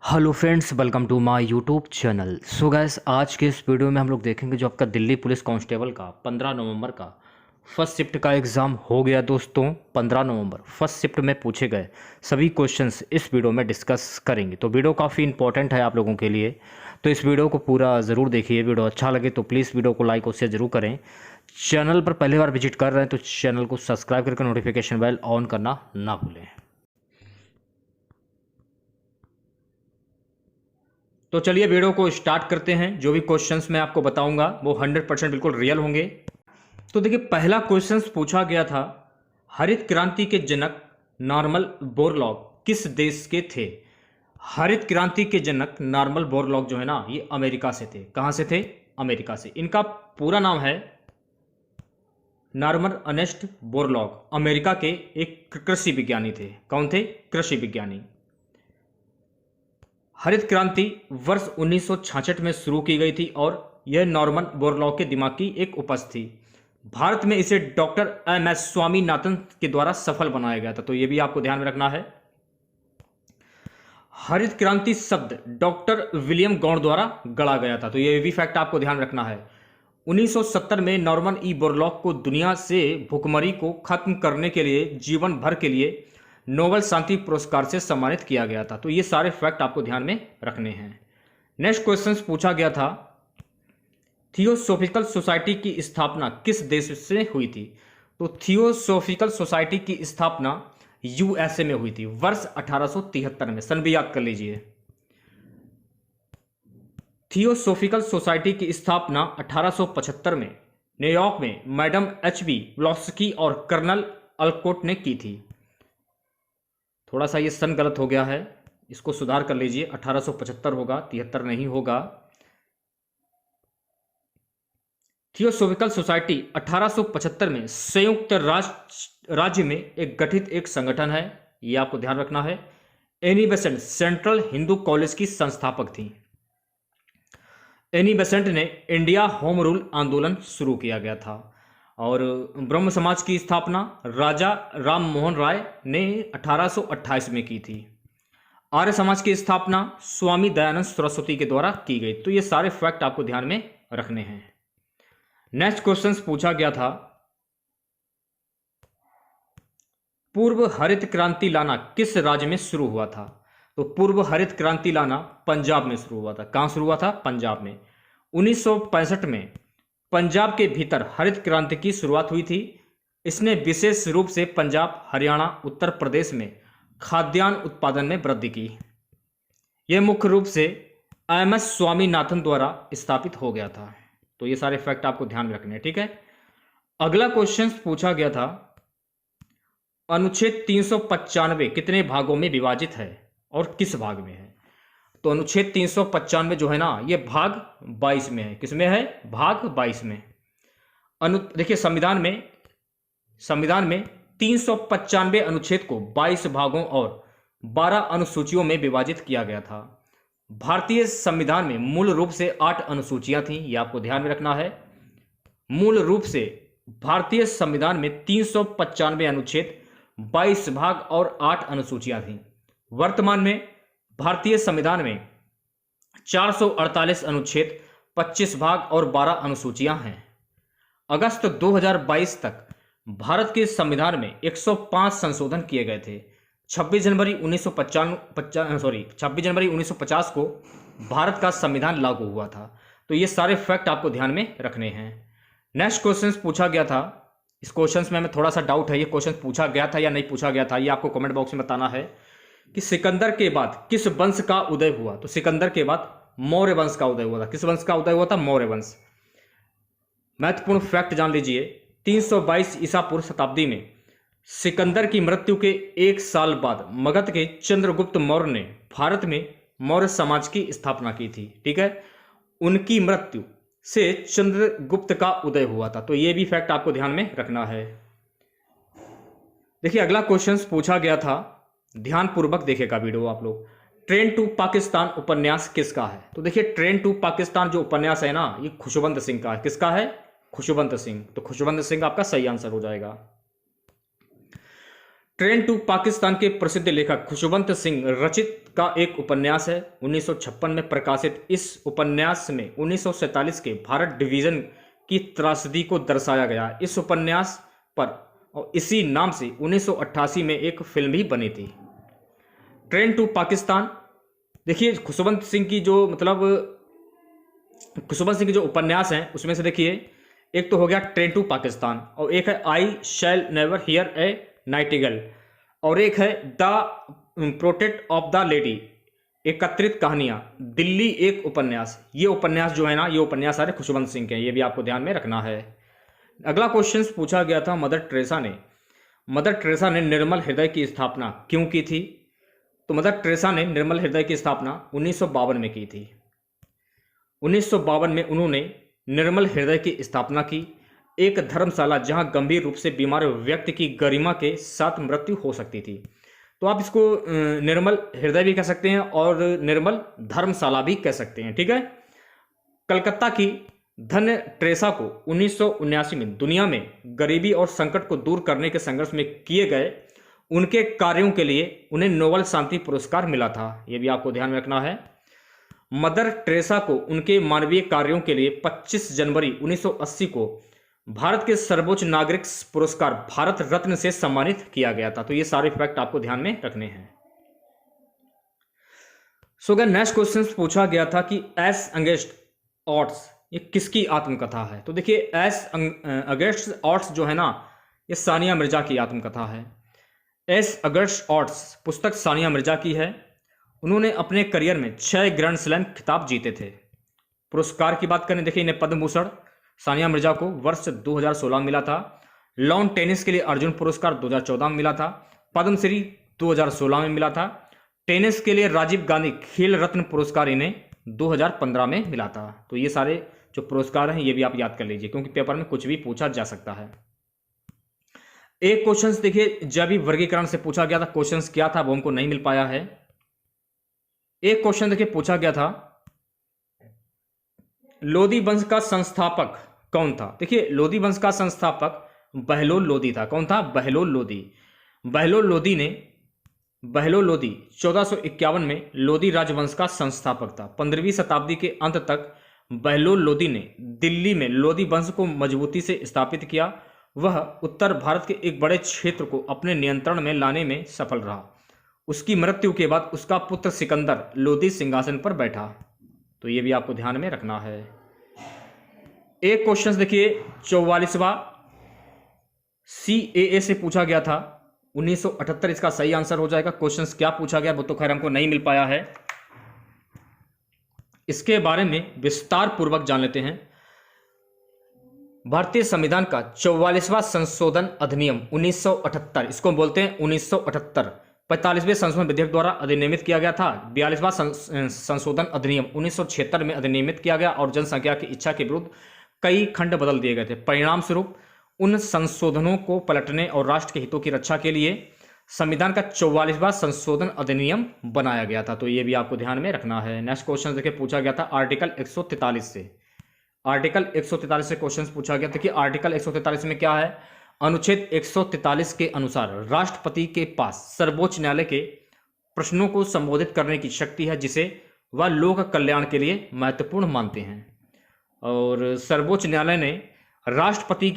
Hello friends, welcome to my YouTube channel. So guys, आज के इस वीडियो में हम लोग देखेंगे जो आपका दिल्ली पुलिस कांस्टेबल का 15 नवंबर का फर्स्ट शिफ्ट का एग्ज़ाम हो गया दोस्तों। 15 नवंबर फर्स्ट शिफ्ट में पूछे गए सभी क्वेश्चंस इस वीडियो में डिस्कस करेंगे। तो वीडियो काफ़ी इंपॉर्टेंट है आप लोगों के लिए, तो इस वीडियो को पूरा ज़रूर देखिए। वीडियो अच्छा लगे तो प्लीज़ वीडियो को लाइक और शेयर जरूर करें। चैनल पर पहली बार विजिट कर रहे हैं तो चैनल को सब्सक्राइब करके नोटिफिकेशन बेल ऑन करना ना भूलें। तो चलिए वीडियो को स्टार्ट करते हैं। जो भी क्वेश्चंस मैं आपको बताऊंगा वो 100% बिल्कुल रियल होंगे। तो देखिए, पहला क्वेश्चंस पूछा गया था, हरित क्रांति के जनक नॉर्मन बोरलॉग किस देश के थे? हरित क्रांति के जनक नॉर्मन बोरलॉग जो है ना, ये अमेरिका से थे। कहां से थे? अमेरिका से। इनका पूरा नाम है नॉर्मन अर्नेस्ट बोरलॉग। अमेरिका के एक कृषि विज्ञानी थे। कौन थे? कृषि विज्ञानी। हरित क्रांति वर्ष 1966 में शुरू की गई थी और यह नॉर्मन बोरलॉग के दिमाग की एक उपज थी। भारत में इसे डॉक्टर एम.एस. स्वामीनाथन के द्वारा सफल बनाया गया था। तो यह भी आपको ध्यान में रखना है। हरित क्रांति शब्द डॉक्टर विलियम गौड़ द्वारा गढ़ा गया था। तो यह भी फैक्ट आपको ध्यान रखना है। 1970 में नॉर्मन ई बोरलॉग को दुनिया से भुखमरी को खत्म करने के लिए जीवन भर के लिए नोबेल शांति पुरस्कार से सम्मानित किया गया था। तो ये सारे फैक्ट आपको ध्यान में रखने हैं। नेक्स्ट क्वेश्चन पूछा गया था, थियोसोफिकल सोसाइटी की स्थापना किस देश से हुई थी? तो थियोसोफिकल सोसाइटी की स्थापना यूएसए में हुई थी वर्ष 1873 में। सन भी याद कर लीजिए। थियोसोफिकल सोसाइटी की स्थापना 1875 में न्यूयॉर्क में मैडम एच.बी. ब्लॉस्की और कर्नल अलकोट ने की थी। थोड़ा सा ये सन गलत हो गया है, इसको सुधार कर लीजिए। 1875 होगा, 73 नहीं होगा। थियोसोफिकल सोसाइटी 1875 में संयुक्त राज्य में एक गठित एक संगठन है, ये आपको ध्यान रखना है। Annie Besant central Hindu college की संस्थापक थी। एनी बेसेंट ने इंडिया होम रूल आंदोलन शुरू किया गया था। और ब्रह्म समाज की स्थापना राजा राम मोहन राय ने 1828 में की थी। आर्य समाज की स्थापना स्वामी दयानंद सरस्वती के द्वारा की गई। तो ये सारे फैक्ट आपको ध्यान में रखने हैं। नेक्स्ट क्वेश्चन पूछा गया था, पूर्व हरित क्रांति लाना किस राज्य में शुरू हुआ था? तो पूर्व हरित क्रांति लाना पंजाब में शुरू हुआ था। कहां शुरू हुआ था? पंजाब में। 1965 में पंजाब के भीतर हरित क्रांति की शुरुआत हुई थी। इसने विशेष रूप से पंजाब, हरियाणा, उत्तर प्रदेश में खाद्यान्न उत्पादन में वृद्धि की। यह मुख्य रूप से एम.एस. स्वामीनाथन द्वारा स्थापित हो गया था। तो ये सारे फैक्ट आपको ध्यान में रखने हैं, ठीक है। अगला क्वेश्चन पूछा गया था, अनुच्छेद 395 कितने भागों में विभाजित है और किस भाग में है? तो अनुच्छेद 395 जो है ना, ये भाग 22 में है। किसमें है? भाग 22 में। देखिए, संविधान में 395 अनुच्छेद को 22 भागों और 12 अनुसूचियों में विभाजित किया गया था। भारतीय संविधान में मूल रूप से 8 अनुसूचियां थीं, ये आपको ध्यान में रखना है। मूल रूप से भारतीय संविधान में 395 अनुच्छेद, 22 भाग और 8 अनुसूचियां थीं। वर्तमान में भारतीय संविधान में 448 अनुच्छेद, 25 भाग और 12 अनुसूचियां हैं। अगस्त 2022 तक भारत के संविधान में 105 संशोधन किए गए थे। 26 जनवरी 1950 को भारत का संविधान लागू हुआ था। तो ये सारे फैक्ट आपको ध्यान में रखने हैं। नेक्स्ट क्वेश्चन पूछा गया था, इस क्वेश्चन में थोड़ा सा डाउट है, ये क्वेश्चन पूछा गया था या नहीं पूछा गया था, ये आपको कमेंट बॉक्स में बताना है कि सिकंदर के बाद किस वंश का उदय हुआ? तो सिकंदर के बाद मौर्य वंश का उदय हुआ था। किस वंश का उदय हुआ था? मौर्य वंश। महत्वपूर्ण फैक्ट जान लीजिए, 322 ईसा पूर्व शताब्दी में सिकंदर की मृत्यु के एक साल बाद मगध के चंद्रगुप्त मौर्य ने भारत में मौर्य समाज की स्थापना की थी। ठीक है, उनकी मृत्यु से चंद्रगुप्त का उदय हुआ था। तो यह भी फैक्ट आपको ध्यान में रखना है। देखिए, अगला क्वेश्चन पूछा गया था, ध्यानपूर्वक देखेगा वीडियो आप लोग। ट्रेन टू पाकिस्तान उपन्यास किसका है? तो देखिए, ट्रेन टू पाकिस्तान जो उपन्यास है ना, ये खुशवंत सिंह का है। किसका है? खुशवंत सिंह। तो खुशवंत सिंह आपका सही आंसर हो जाएगा। ट्रेन टू पाकिस्तान के प्रसिद्ध लेखक खुशवंत सिंह रचित का एक उपन्यास है 1956 में प्रकाशित। इस उपन्यास में 1947 के भारत डिवीजन की त्रासदी को दर्शाया गया। इस उपन्यास पर और इसी नाम से 1988 में एक फिल्म भी बनी थी। ट्रेन टू पाकिस्तान, देखिए खुशवंत सिंह की जो खुशवंत सिंह के जो उपन्यास हैं उसमें से देखिए एक तो हो गया ट्रेन टू पाकिस्तान, और एक है I shall never hear a nightingale, और एक है the protect of the lady, एकत्रित कहानियां, दिल्ली एक उपन्यास। ये उपन्यास जो है ना, ये उपन्यास सारे खुशवंत सिंह के हैं, ये भी आपको ध्यान में रखना है। अगला क्वेश्चन पूछा गया था, मदर टेरेसा ने निर्मल हृदय की स्थापना क्यों की थी? तो मदर टेरेसा ने निर्मल हृदय की स्थापना 1952 में की थी। 1952 में उन्होंने निर्मल हृदय की स्थापना की, एक धर्मशाला जहां गंभीर रूप से बीमार व्यक्ति की गरिमा के साथ मृत्यु हो सकती थी। तो आप इसको निर्मल हृदय भी कह सकते हैं और निर्मल धर्मशाला भी कह सकते हैं, ठीक है। कलकत्ता की धन्य टेरेसा को 1979 में दुनिया में गरीबी और संकट को दूर करने के संघर्ष में किए गए उनके कार्यों के लिए उन्हें नोबेल शांति पुरस्कार मिला था। यह भी आपको ध्यान में रखना है। मदर टेरेसा को उनके मानवीय कार्यों के लिए 25 जनवरी 1980 को भारत के सर्वोच्च नागरिक पुरस्कार भारत रत्न से सम्मानित किया गया था। तो ये सारे फैक्ट आपको ध्यान में रखने हैं। सो अगर नेक्स्ट क्वेश्चन पूछा गया था कि एस अगेंस्ट ऑड्स ये किसकी आत्मकथा है? तो देखिए एस अगेंस्ट ऑड्स जो है ना, ये सानिया मिर्जा की आत्मकथा है। एस अगेंस्ट ऑड्स पुस्तक सानिया मिर्जा की है। उन्होंने अपने करियर में 6 ग्रैंड स्लैम खिताब जीते थे। पुरस्कार की बात करें, देखिए इन्हें पद्म भूषण सानिया मिर्जा को वर्ष 2016 मिला था। लॉन टेनिस के लिए अर्जुन पुरस्कार 2014 में मिला था। पद्मश्री 2016 में मिला था। टेनिस के लिए राजीव गांधी खेल रत्न पुरस्कार इन्हें 2015 में मिला था। तो ये सारे जो पुरस्कार हैं ये भी आप याद कर लीजिए, क्योंकि पेपर में कुछ भी पूछा जा सकता है। एक क्वेश्चन देखिए जैविक वर्गीकरण से पूछा गया था, क्वेश्चन क्या था वो हमको नहीं मिल पाया है। एक क्वेश्चन देखिए पूछा गया था, लोदी वंश का संस्थापक कौन था? देखिए लोदी वंश का संस्थापक बहलोल लोदी था। कौन था? बहलोल लोदी। बहलोल लोदी 1451 में लोदी राजवंश का संस्थापक था। 15वीं शताब्दी के अंत तक बहलोल लोदी ने दिल्ली में लोदी वंश को मजबूती से स्थापित किया। वह उत्तर भारत के एक बड़े क्षेत्र को अपने नियंत्रण में लाने में सफल रहा। उसकी मृत्यु के बाद उसका पुत्र सिकंदर लोदी सिंहासन पर बैठा। तो ये भी आपको ध्यान में रखना है। एक क्वेश्चन देखिए 44वां CAA से पूछा गया था 1978, इसका सही आंसर हो जाएगा। क्वेश्चन क्या पूछा गया वो तो खैर हमको नहीं मिल पाया है, इसके बारे में विस्तार पूर्वक जान लेते हैं। भारतीय संविधान का 44वां संशोधन अधिनियम 1978, इसको बोलते हैं 1978, 45वें संशोधन विधेयक द्वारा अधिनियमित किया गया था। 42वां संशोधन अधिनियम 1976 में अधिनियमित किया गया और जनसंख्या की इच्छा के विरुद्ध कई खंड बदल दिए गए थे। परिणाम स्वरूप उन संशोधनों को पलटने और राष्ट्र के हितों की रक्षा के लिए संविधान का 44वां संशोधन अधिनियम बनाया गया था। तो ये भी आपको ध्यान में रखना है। नेक्स्ट क्वेश्चन देखिए पूछा गया था आर्टिकल 143 से। आर्टिकल 143 से क्वेश्चन पूछा गया था कि आर्टिकल 143 में क्या है? अनुच्छेद 143 के अनुसार राष्ट्रपति के पास सर्वोच्च न्यायालय के प्रश्नों को संबोधित करने की शक्ति है, जिसे वह लोक कल्याण के लिए महत्वपूर्ण मानते हैं। और सर्वोच्च न्यायालय ने राष्ट्रपति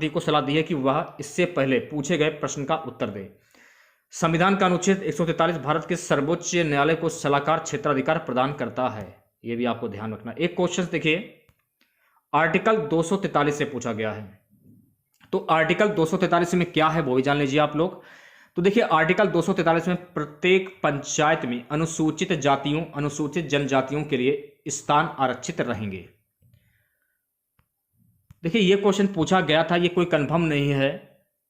को सलाह दी है कि वह इससे पहले पूछे गए प्रश्न का उत्तर दे। संविधान का अनुच्छेद 143 भारत के सर्वोच्च न्यायालय को सलाहकार क्षेत्राधिकार प्रदान करता है। यह भी आपको ध्यान रखना। एक क्वेश्चन देखिए आर्टिकल 243 से पूछा गया है। तो आर्टिकल 243 में क्या है वो भी जान लीजिए आप लोग। तो देखिए आर्टिकल 243 में प्रत्येक पंचायत में अनुसूचित जातियों, अनुसूचित जनजातियों के लिए स्थान आरक्षित रहेंगे। देखिए ये क्वेश्चन पूछा गया था, ये कोई कंफर्म नहीं है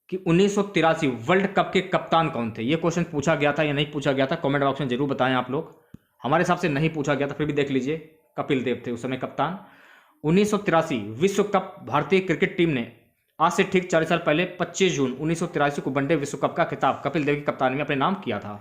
कि 1983 वर्ल्ड कप के कप्तान कौन थे। ये क्वेश्चन पूछा गया था या नहीं पूछा गया था, कमेंट बॉक्स में जरूर बताएं आप लोग। हमारे हिसाब से नहीं पूछा गया था, फिर भी देख लीजिए। कपिल देव थे उस समय कप्तान। 1983 विश्व कप भारतीय क्रिकेट टीम ने आज से ठीक 40 साल पहले 25 जून 1983 को वनडे विश्व कप का खिताब कपिल देव की कप्तानी में अपने नाम किया था।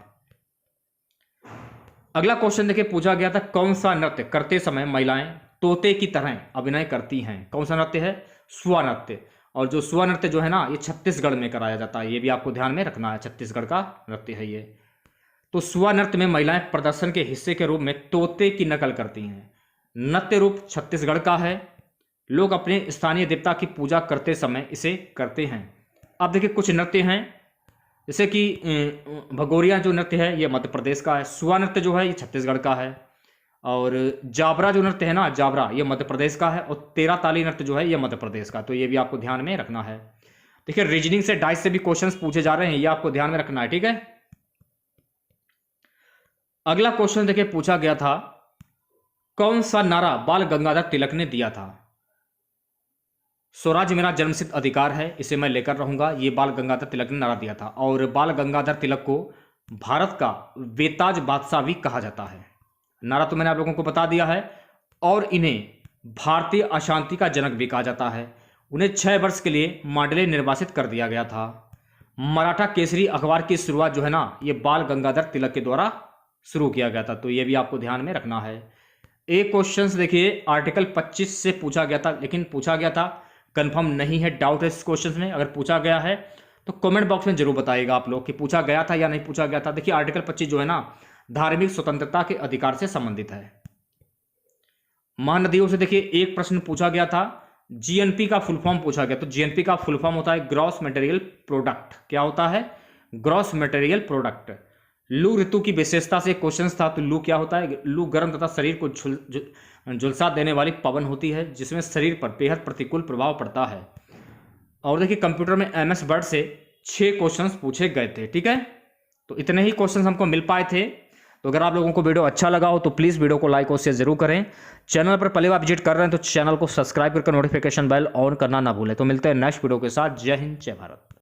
अगला क्वेश्चन देखिए पूछा गया था कौन सा नृत्य करते समय महिलाएं तोते की तरह अभिनय करती हैं? कौन सा नृत्य है? स्वा नृत्य। और जो स्वा नृत्य जो है ना, ये छत्तीसगढ़ में कराया जाता है। ये भी आपको ध्यान में रखना है, छत्तीसगढ़ का नृत्य है ये। तो सुआ नृत्य में महिलाएं प्रदर्शन के हिस्से के रूप में तोते की नकल करती हैं। नृत्य रूप छत्तीसगढ़ का है। लोग अपने स्थानीय देवता की पूजा करते समय इसे करते हैं। अब देखिए कुछ नृत्य हैं, जैसे कि भगोरिया जो नृत्य है ये मध्य प्रदेश का है। सुआ नृत्य जो है ये छत्तीसगढ़ का है। और जाबरा जो नृत्य है ना, जाबरा, ये मध्य प्रदेश का है। और तेरा ताली नृत्य जो है ये मध्य प्रदेश का। तो ये भी आपको ध्यान में रखना है। देखिए रीजनिंग से डाइस से भी क्वेश्चंस पूछे जा रहे हैं, ये आपको ध्यान में रखना है, ठीक है। अगला क्वेश्चन देखिए पूछा गया था, कौन सा नारा बाल गंगाधर तिलक ने दिया था? स्वराज मेरा जन्मसिद्ध अधिकार है, इसे मैं लेकर रहूंगा, ये बाल गंगाधर तिलक ने नारा दिया था। और बाल गंगाधर तिलक को भारत का बेताज बादशाह भी कहा जाता है। नारा तो मैंने आप लोगों को बता दिया है। और इन्हें भारतीय अशांति का जनक भी कहा जाता है। उन्हें 6 वर्ष के लिए मांडले निर्वासित कर दिया गया था। मराठा केसरी अखबार की शुरुआत जो है ना, ये बाल गंगाधर तिलक के द्वारा शुरू किया गया था। तो ये भी आपको ध्यान में रखना है। एक क्वेश्चन देखिए आर्टिकल 25 से पूछा गया था, लेकिन पूछा गया था, कंफर्म नहीं है, डाउट है इस क्वेश्चन में। अगर पूछा गया है तो कमेंट बॉक्स में जरूर बताइएगा आप लोग कि पूछा गया था या नहीं पूछा गया था। देखिए आर्टिकल 25 जो है ना, धार्मिक स्वतंत्रता के अधिकार से संबंधित है। महानदियों से देखिए एक प्रश्न पूछा गया था, जीएनपी का फुल फॉर्म पूछा गया। तो जीएनपी का फुल फॉर्म होता है ग्रॉस मटेरियल प्रोडक्ट। क्या होता है? Gross material product. लू ऋतु की विशेषता से क्वेश्चन था, तो लू क्या होता है? लू गर्म तथा शरीर को झुलसा देने वाली पवन होती है, जिसमें शरीर पर बेहद प्रतिकूल प्रभाव पड़ता है। और देखिए कंप्यूटर में एमएस वर्ड से 6 क्वेश्चंस पूछे गए थे, ठीक है। तो इतने ही क्वेश्चंस हमको मिल पाए थे। तो अगर आप लोगों को वीडियो अच्छा लगा हो तो प्लीज़ वीडियो को लाइक और शेयर जरूर करें। चैनल पर पहली बार विजिट कर रहे हैं तो चैनल को सब्सक्राइब करके नोटिफिकेशन बेल ऑन करना ना भूलें। तो मिलते हैं नेक्स्ट वीडियो के साथ। जय हिंद, जय भारत।